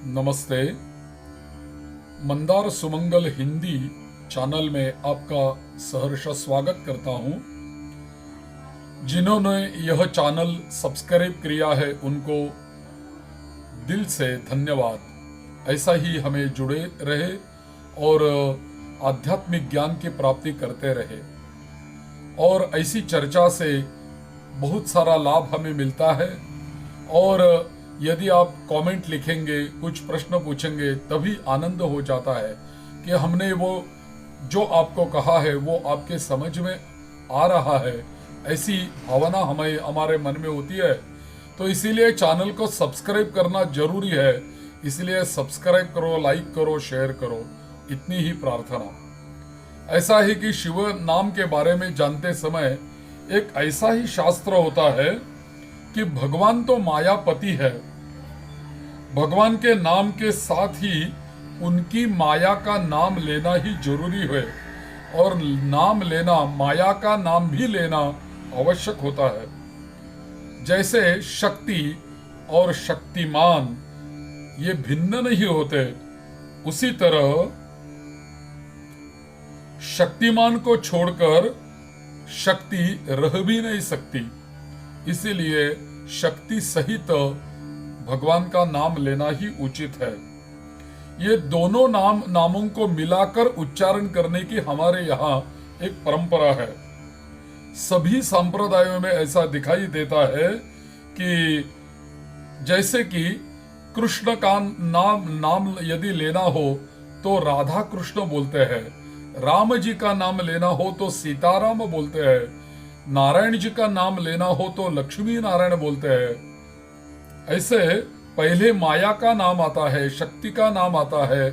नमस्ते। मंदार सुमंगल हिंदी चैनल में आपका सहर्ष स्वागत करता हूं। जिन्होंने यह चैनल सब्सक्राइब किया है उनको दिल से धन्यवाद। ऐसा ही हमें जुड़े रहे और आध्यात्मिक ज्ञान की प्राप्ति करते रहे और ऐसी चर्चा से बहुत सारा लाभ हमें मिलता है। और यदि आप कमेंट लिखेंगे, कुछ प्रश्न पूछेंगे, तभी आनंद हो जाता है कि हमने वो जो आपको कहा है वो आपके समझ में आ रहा है। ऐसी भावना हमें हमारे मन में होती है। तो इसीलिए चैनल को सब्सक्राइब करना जरूरी है। इसलिए सब्सक्राइब करो, लाइक करो, शेयर करो, इतनी ही प्रार्थना। ऐसा है कि शिव नाम के बारे में जानते समय एक ऐसा ही शास्त्र होता है कि भगवान तो मायापति है। भगवान के नाम के साथ ही उनकी माया का नाम लेना ही जरूरी है और नाम लेना, माया का नाम भी लेना आवश्यक होता है। जैसे शक्ति और शक्तिमान ये भिन्न नहीं होते, उसी तरह शक्तिमान को छोड़कर शक्ति रह भी नहीं सकती। इसीलिए शक्ति सहित भगवान का नाम लेना ही उचित है। ये दोनों नामों को मिलाकर उच्चारण करने की हमारे यहाँ एक परंपरा है। सभी संप्रदायों में ऐसा दिखाई देता है कि जैसे कि कृष्ण का नाम यदि लेना हो तो राधा कृष्ण बोलते हैं, राम जी का नाम लेना हो तो सीताराम बोलते हैं, नारायण जी का नाम लेना हो तो लक्ष्मी नारायण बोलते हैं। ऐसे पहले माया का नाम आता है, शक्ति का नाम आता है,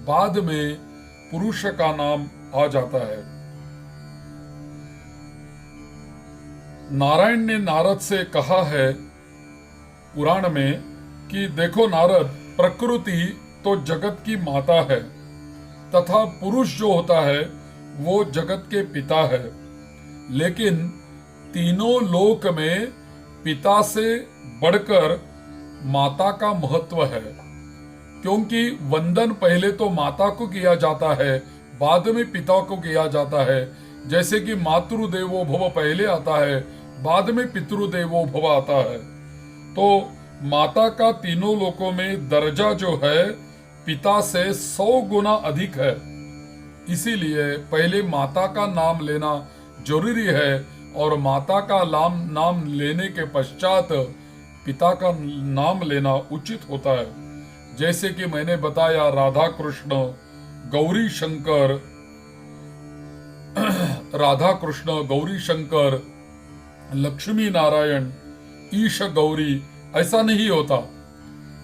बाद में पुरुष का नाम आ जाता है। नारायण ने नारद से कहा है पुराण में कि देखो नारद, प्रकृति तो जगत की माता है तथा पुरुष जो होता है वो जगत के पिता है। लेकिन तीनों लोक में पिता से बढ़कर माता का महत्व है, क्योंकि वंदन पहले तो माता को किया जाता है, बाद में पिता को किया जाता है। जैसे कि मातृदेवो भव पहले आता है, बाद में पितृदेवो भव आता है। तो माता का तीनों लोकों में दर्जा जो है पिता से 100 गुना अधिक है। इसीलिए पहले माता का नाम लेना जरूरी है और माता का नाम लेने के पश्चात पिता का नाम लेना उचित होता है। जैसे कि मैंने बताया, राधा कृष्ण, गौरी शंकर, राधा कृष्ण, गौरी शंकर, लक्ष्मी नारायण, ईश गौरी, ऐसा नहीं होता।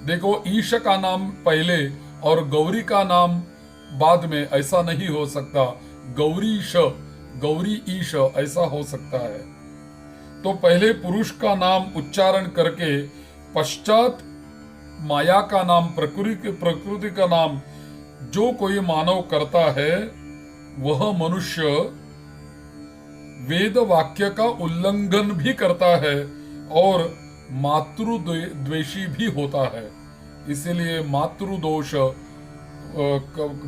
देखो, ईश का नाम पहले और गौरी का नाम बाद में, ऐसा नहीं हो सकता। गौरीश, गौरी ईश ऐसा हो सकता है। तो पहले पुरुष का नाम उच्चारण करके पश्चात माया का नाम, प्रकृति का नाम जो कोई मानव करता है वह मनुष्य वेद वाक्य का उल्लंघन भी करता है और मातृद्वेषी भी होता है। इसलिए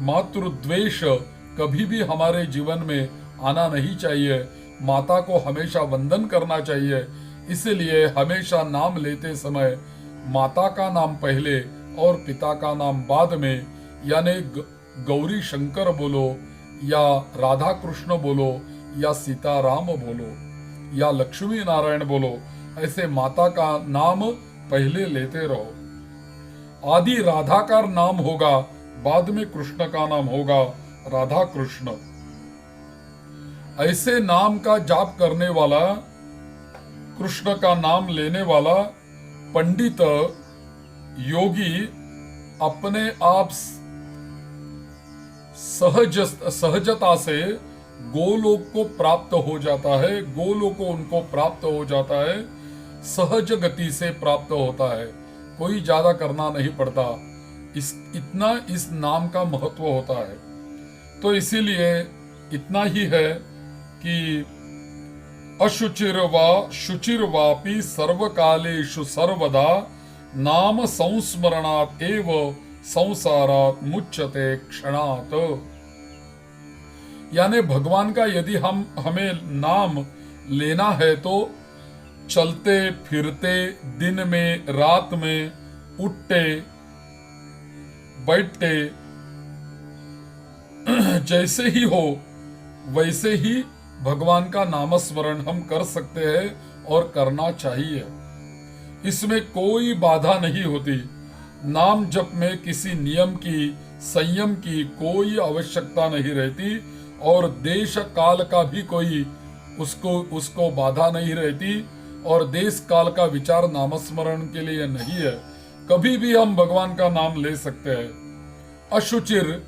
मातृद्वेष कभी भी हमारे जीवन में आना नहीं चाहिए। माता को हमेशा वंदन करना चाहिए। इसलिए हमेशा नाम लेते समय माता का नाम पहले और पिता का नाम बाद में, यानी गौरी शंकर बोलो या राधा कृष्ण बोलो या सीताराम बोलो या लक्ष्मी नारायण बोलो, ऐसे माता का नाम पहले लेते रहो। आदि राधा का नाम होगा, बाद में कृष्ण का नाम होगा, राधा कृष्ण। ऐसे नाम का जाप करने वाला, कृष्ण का नाम लेने वाला पंडित योगी अपने आप सहजता से गोलोक को प्राप्त हो जाता है। गोलोक उनको प्राप्त हो जाता है, सहज गति से प्राप्त होता है। कोई ज्यादा करना नहीं पड़ता। इतना इस नाम का महत्व होता है। तो इसीलिए इतना ही है कि अशुचिर्वा शुचिर्वापि सर्वकालेषु सर्वदा नाम संस्मरणात् एव संसारात मुच्यते क्षणात। यानी भगवान का यदि हमें नाम लेना है तो चलते फिरते, दिन में रात में, उठते बैठते, जैसे ही हो वैसे ही भगवान का नामस्मरण हम कर सकते हैं और करना चाहिए। इसमें कोई बाधा नहीं होती। नाम जप में किसी नियम की, संयम की कोई आवश्यकता नहीं रहती और देश काल का भी कोई उसको बाधा नहीं रहती और देश काल का विचार नामस्मरण के लिए नहीं है। कभी भी हम भगवान का नाम ले सकते हैं। अशुचिर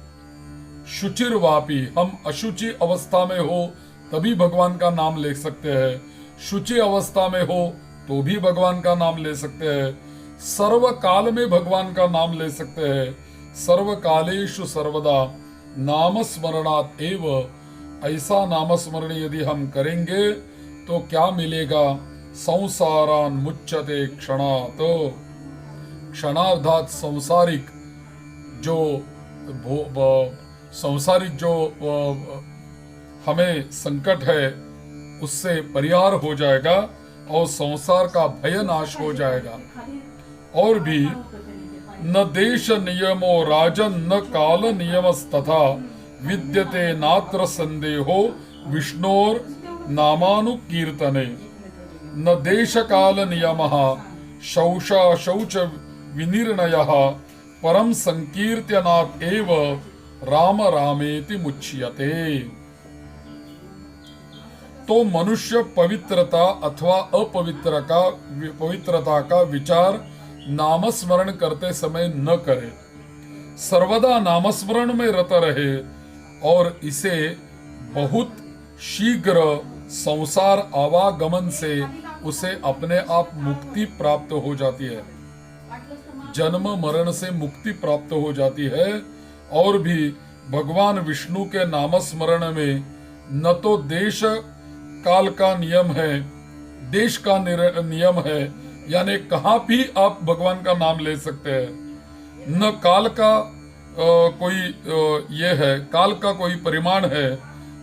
शुचिर वापी, हम अशुचि अवस्था में हो तभी भगवान का नाम ले सकते हैं, शुचि अवस्था में हो तो भी भगवान का नाम ले सकते हैं, सर्व काल में भगवान का नाम ले सकते हैं। सर्व कालेषु सर्वदा नाम स्मरणात् एव। ऐसा नामस्मरण यदि हम करेंगे तो क्या मिलेगा? संसारान मुच्यते क्षणात्। क्षणार्धात सांसारिक जो हमें संकट है उससे परिहार हो जाएगा और संसार का भय नाश हो जाएगा। और भी न देश नियमो राजन न काल नियमस्तथा विद्यते नात्र संदेहो विष्णोर नामानुकीर्तने। न देश काल नियमः शौचा शौच विनिर्णयः परम संकीर्तनात् एव राम रामेति मुच्यते। तो मनुष्य पवित्रता अथवा अपवित्रता का विचार नामस्मरण करते समय न करे, सर्वदा नामस्मरण में रत रहे और इसे बहुत शीघ्र संसार आवागमन से उसे अपने आप मुक्ति प्राप्त हो जाती है, जन्म मरण से मुक्ति प्राप्त हो जाती है। और भी भगवान विष्णु के नामस्मरण में न तो देश काल का नियम है, देश का नियम है, यानी कहाँ भी आप भगवान का नाम ले सकते हैं, न काल का ये है, काल का कोई परिमाण है।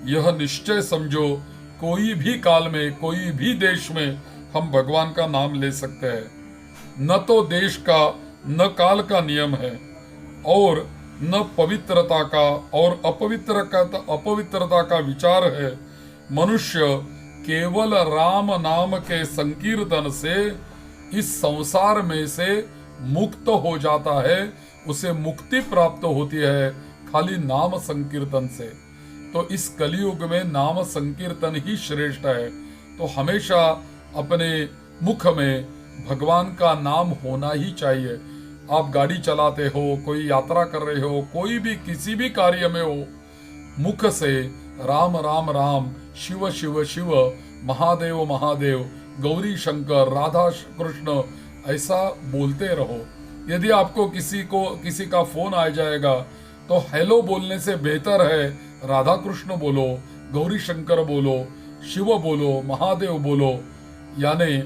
यह निश्चय समझो कोई भी काल में, कोई भी देश में हम भगवान का नाम ले सकते हैं। न तो देश का न काल का नियम है और न पवित्रता का और अपवित्रता का विचार है। मनुष्य केवल राम नाम के संकीर्तन से इस संसार में से मुक्त हो जाता है, उसे मुक्ति प्राप्त होती है खाली नाम संकीर्तन से। तो इस कलयुग में नाम संकीर्तन ही श्रेष्ठ है। तो हमेशा अपने मुख में भगवान का नाम होना ही चाहिए। आप गाड़ी चलाते हो, कोई यात्रा कर रहे हो, कोई भी किसी भी कार्य में हो, मुख से राम राम राम, शिव शिव शिव, महादेव महादेव, गौरी शंकर, राधा कृष्ण ऐसा बोलते रहो। यदि आपको किसी का फोन आ जाएगा तो हेलो बोलने से बेहतर है राधा कृष्ण बोलो, गौरी शंकर बोलो, शिव बोलो, महादेव बोलो। यानी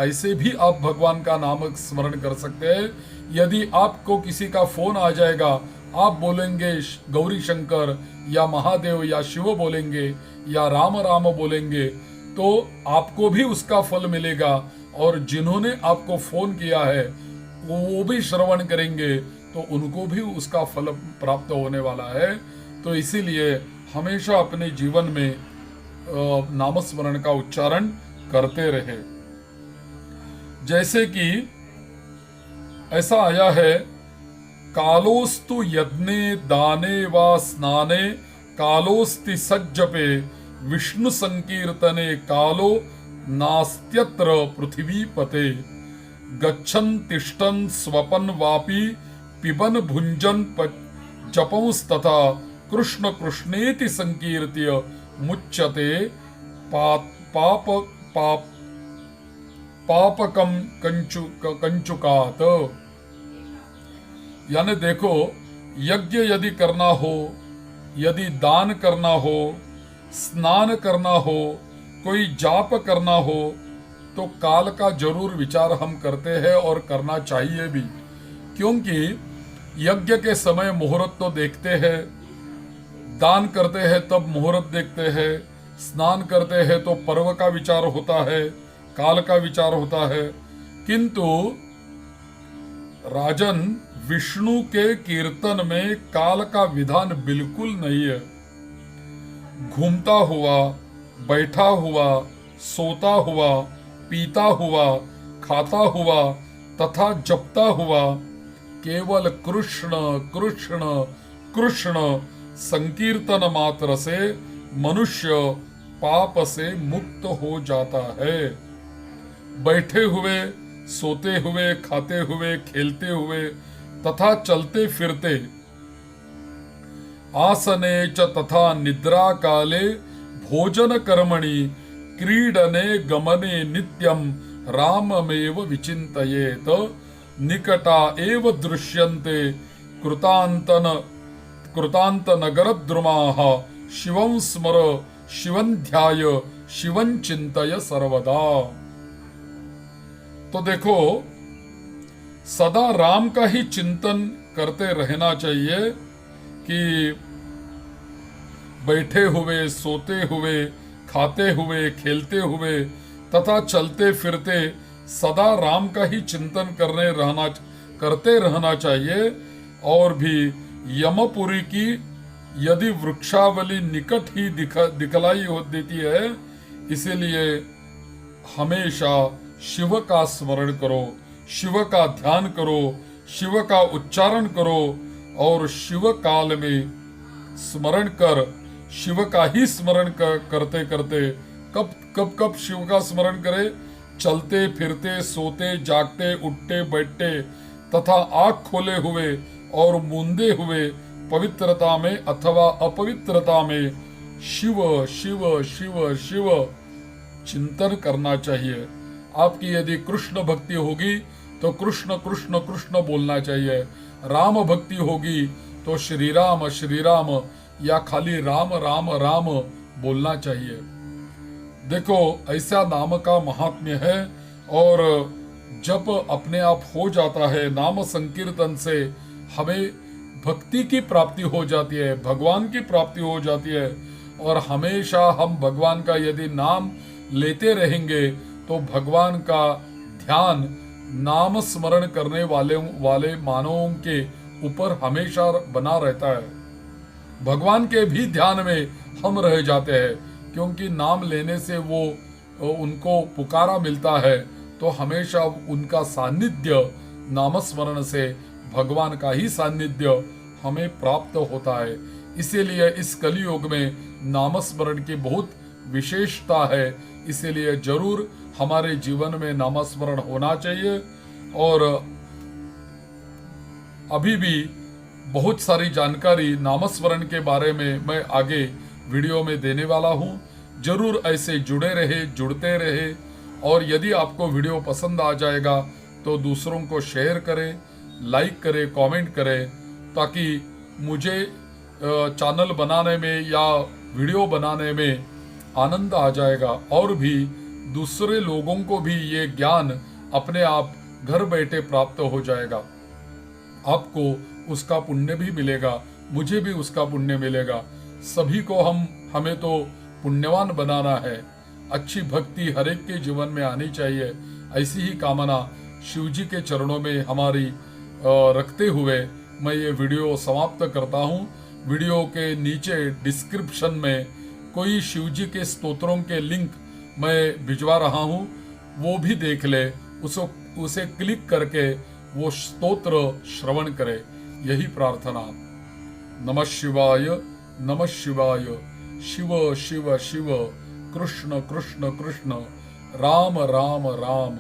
ऐसे भी आप भगवान का नाम स्मरण कर सकते हैं। यदि आपको किसी का फोन आ जाएगा, आप बोलेंगे गौरी शंकर या महादेव या शिव बोलेंगे या राम राम बोलेंगे तो आपको भी उसका फल मिलेगा और जिन्होंने आपको फोन किया है वो भी श्रवण करेंगे तो उनको भी उसका फल प्राप्त होने वाला है। तो इसीलिए हमेशा अपने जीवन में नामस्मरण का उच्चारण करते रहे। जैसे कि ऐसा आया है, कालोस्तु यज्ञे दाने वा स्नाने कालोस्ति सज्जपे विष्णु संकीर्तने कालो नास्त्यत्र पृथ्वीपते। गच्छन् तिष्ठन् स्वपन् वापि पिबन् भुञ्जन् जपंस्तथा कृष्ण कृष्णेति संकीर्त्य मुच्यते पापकम कंचुकात। यानी देखो, यज्ञ यदि करना हो, यदि दान करना हो, स्नान करना हो, कोई जाप करना हो तो काल का जरूर विचार हम करते हैं और करना चाहिए भी। क्योंकि यज्ञ के समय मुहूर्त तो देखते हैं, दान करते हैं तब मुहूर्त देखते हैं, स्नान करते हैं तो पर्व का विचार होता है, काल का विचार होता है, किंतु राजन विष्णु के कीर्तन में काल का विधान बिल्कुल नहीं है। घूमता हुआ, बैठा हुआ, सोता हुआ, पीता हुआ, खाता हुआ तथा जपता हुआ केवल कृष्ण कृष्ण कृष्ण संकीर्तन मात्र से मनुष्य पाप से मुक्त हो जाता है। बैठे हुए, सोते हुए, खाते हुए, खेलते हुए तथा चलते फिरते, आसने च तथा निद्रा काले भोजन कर्मणि क्रीडने गमने नित्यं राममेव विचिन्तयेत निकटा एव दृश्यन्ते कृतांत नगरद्रुमाः शिवं स्मर शिवं ध्याय शिवं चिंतय सर्वदा। तो देखो, सदा राम का ही चिंतन करते रहना चाहिए कि बैठे हुए, सोते हुए, खाते हुए, खेलते हुए तथा चलते फिरते सदा राम का ही चिंतन करते रहना चाहिए। और भी यमपुरी की यदि वृक्षावली निकट ही दिखलाई हो देती है, इसीलिए हमेशा शिव का स्मरण करो, शिव का ध्यान करो, शिव का उच्चारण करो और शिव काल में स्मरण कर, शिव का ही स्मरण करते करते कब शिव का स्मरण करे, चलते फिरते, सोते जागते, उठते बैठते तथा आँख खोले हुए और मूंदे हुए पवित्रता में अथवा अपवित्रता में शिव शिव शिव शिव चिंतन करना चाहिए। आपकी यदि कृष्ण भक्ति होगी तो कृष्ण कृष्ण कृष्ण बोलना चाहिए, राम भक्ति होगी तो श्री राम या खाली राम राम राम बोलना चाहिए। देखो, ऐसा नाम का महात्म्य है। और जब अपने आप हो जाता है, नाम संकीर्तन से हमें भक्ति की प्राप्ति हो जाती है, भगवान की प्राप्ति हो जाती है। और हमेशा हम भगवान का यदि नाम लेते रहेंगे तो भगवान का ध्यान नाम स्मरण करने वाले मानवों के ऊपर हमेशा बना रहता है। भगवान के भी ध्यान में हम रह जाते हैं, क्योंकि नाम लेने से वो उनको पुकारा मिलता है, तो हमेशा उनका सानिध्य, नाम स्मरण से भगवान का ही सानिध्य हमें प्राप्त होता है। इसीलिए इस कलियुग में नाम स्मरण की बहुत विशेषता है। इसीलिए जरूर हमारे जीवन में नाम स्मरण होना चाहिए। और अभी भी बहुत सारी जानकारी नामस्मरण के बारे में मैं आगे वीडियो में देने वाला हूँ। जरूर ऐसे जुड़ते रहे। और यदि आपको वीडियो पसंद आ जाएगा तो दूसरों को शेयर करें, लाइक करें, कमेंट करें, ताकि मुझे चैनल बनाने में या वीडियो बनाने में आनंद आ जाएगा और भी दूसरे लोगों को भी ये ज्ञान अपने आप घर बैठे प्राप्त हो जाएगा। आपको उसका पुण्य भी मिलेगा, मुझे भी उसका पुण्य मिलेगा। सभी को हमें तो पुण्यवान बनाना है। अच्छी भक्ति हर एक के जीवन में आनी चाहिए। ऐसी ही कामना शिव जी के चरणों में हमारी रखते हुए मैं ये वीडियो समाप्त करता हूँ। वीडियो के नीचे डिस्क्रिप्शन में कोई शिव जी के स्तोत्रों के लिंक मैं भिजवा रहा हूँ, वो भी देख ले, उसे क्लिक करके वो स्तोत्र श्रवण करे। यही प्रार्थना। नमः शिवाय, नमः शिवाय। शिव शिव शिव, कृष्ण कृष्ण कृष्ण, राम राम राम।